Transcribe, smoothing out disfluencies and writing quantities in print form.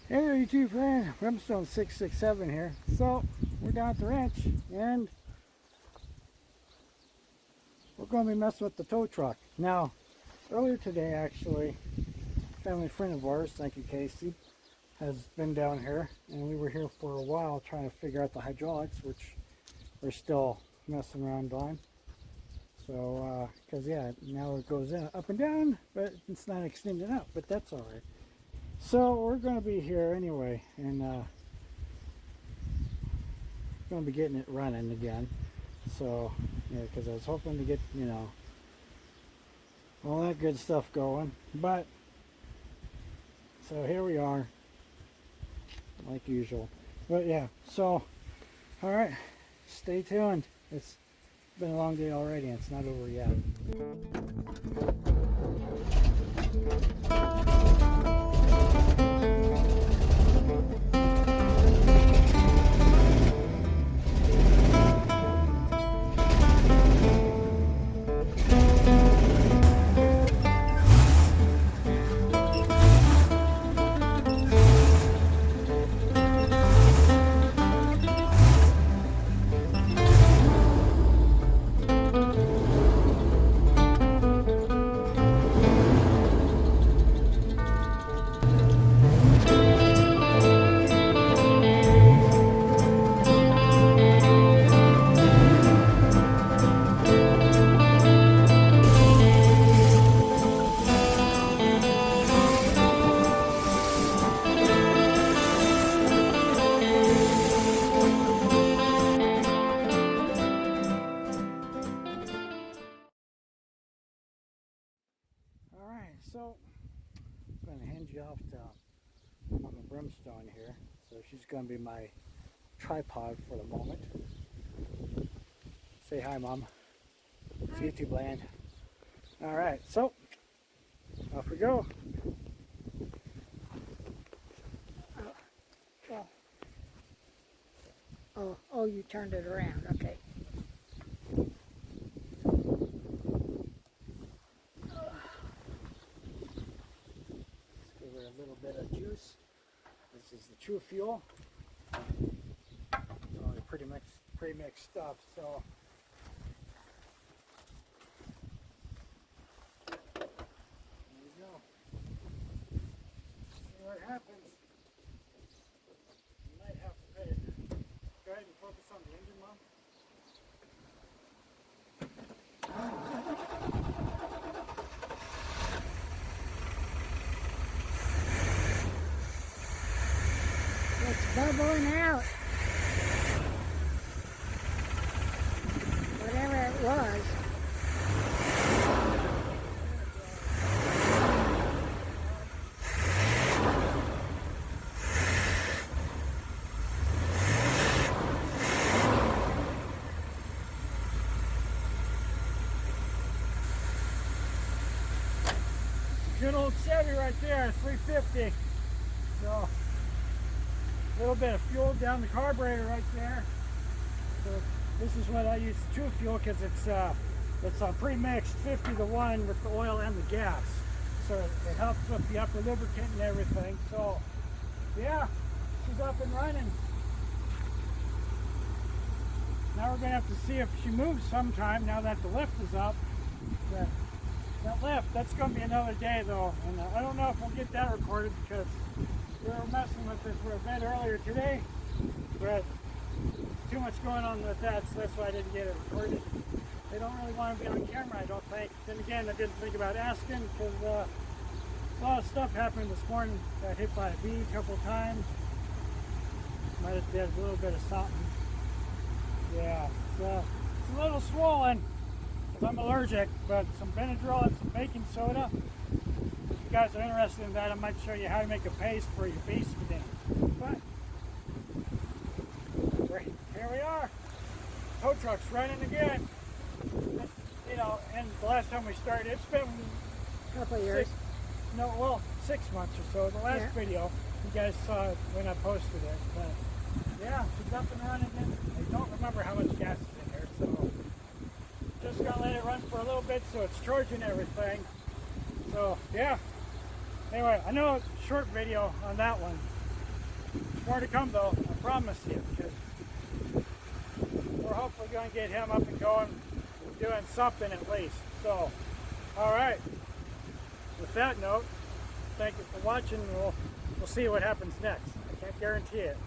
Hey there, YouTube friend. Brimstone 667 here. So we're down at the ranch and we're going to be messing with the tow truck. Now, earlier today, actually, a family friend of ours, thank you Casey, has been down here, and we were here for a while trying to figure out the hydraulics, which we're still messing around on. So, because yeah, now it goes in up and down, but it's not extending out, but that's all right. So we're going to be here anyway, and going to be getting it running again. So yeah, because I was hoping to get, you know, all that good stuff going. But so here we are, like usual. But yeah, so all right, stay tuned. It's been a long day already, and it's not over yet. So I'm going to hand you off to Mama Brimstone here. So she's going to be my tripod for the moment. Say hi, Mom. It's YouTube land. All right, so off we go. Oh, you turned it around. Okay. Give her a little bit of juice. This is the True Fuel. It's all pre-mixed stuff. So there you go. See what happens. You might have to pay it. Go ahead and focus on the engine, Mom. It's bubbling out. Whatever it was. Good old Chevy right there, 350. So a little bit of fuel down the carburetor right there. So this is what I use True Fuel, because it's a pre-mixed 50-to-1 with the oil and the gas. So it helps with the upper lubricant and everything. So yeah, she's up and running. Now we're gonna have to see if she moves sometime now that the lift is up. That lift, that's going to be another day though, and I don't know if we'll get that recorded because we were messing with it for a bit earlier today, but too much going on with that, so that's why I didn't get it recorded. They don't really want to be on camera, I don't think. Then again, I didn't think about asking because a lot of stuff happened this morning. Got hit by a bee a couple times. Might have did a little bit of something. Yeah, so it's a little swollen. I'm allergic, but some Benadryl and some baking soda. If you guys are interested in that, I might show you how to make a paste for your bee sting. But here we are. Tow truck's running again. You know, and the last time we started, it's been A couple of years. 6 months or so. The last video, you guys saw it when I posted it. But yeah, she's up and running again. I don't remember how much gas is in here, so just gonna let it run for a little bit so it's charging everything. So yeah, anyway, I know it's a short video on that one, More to come though, I promise you, because we're hopefully going to get him up and going, doing something at least. So, all right. With that note, thank you for watching. We'll see what happens next. I can't guarantee it.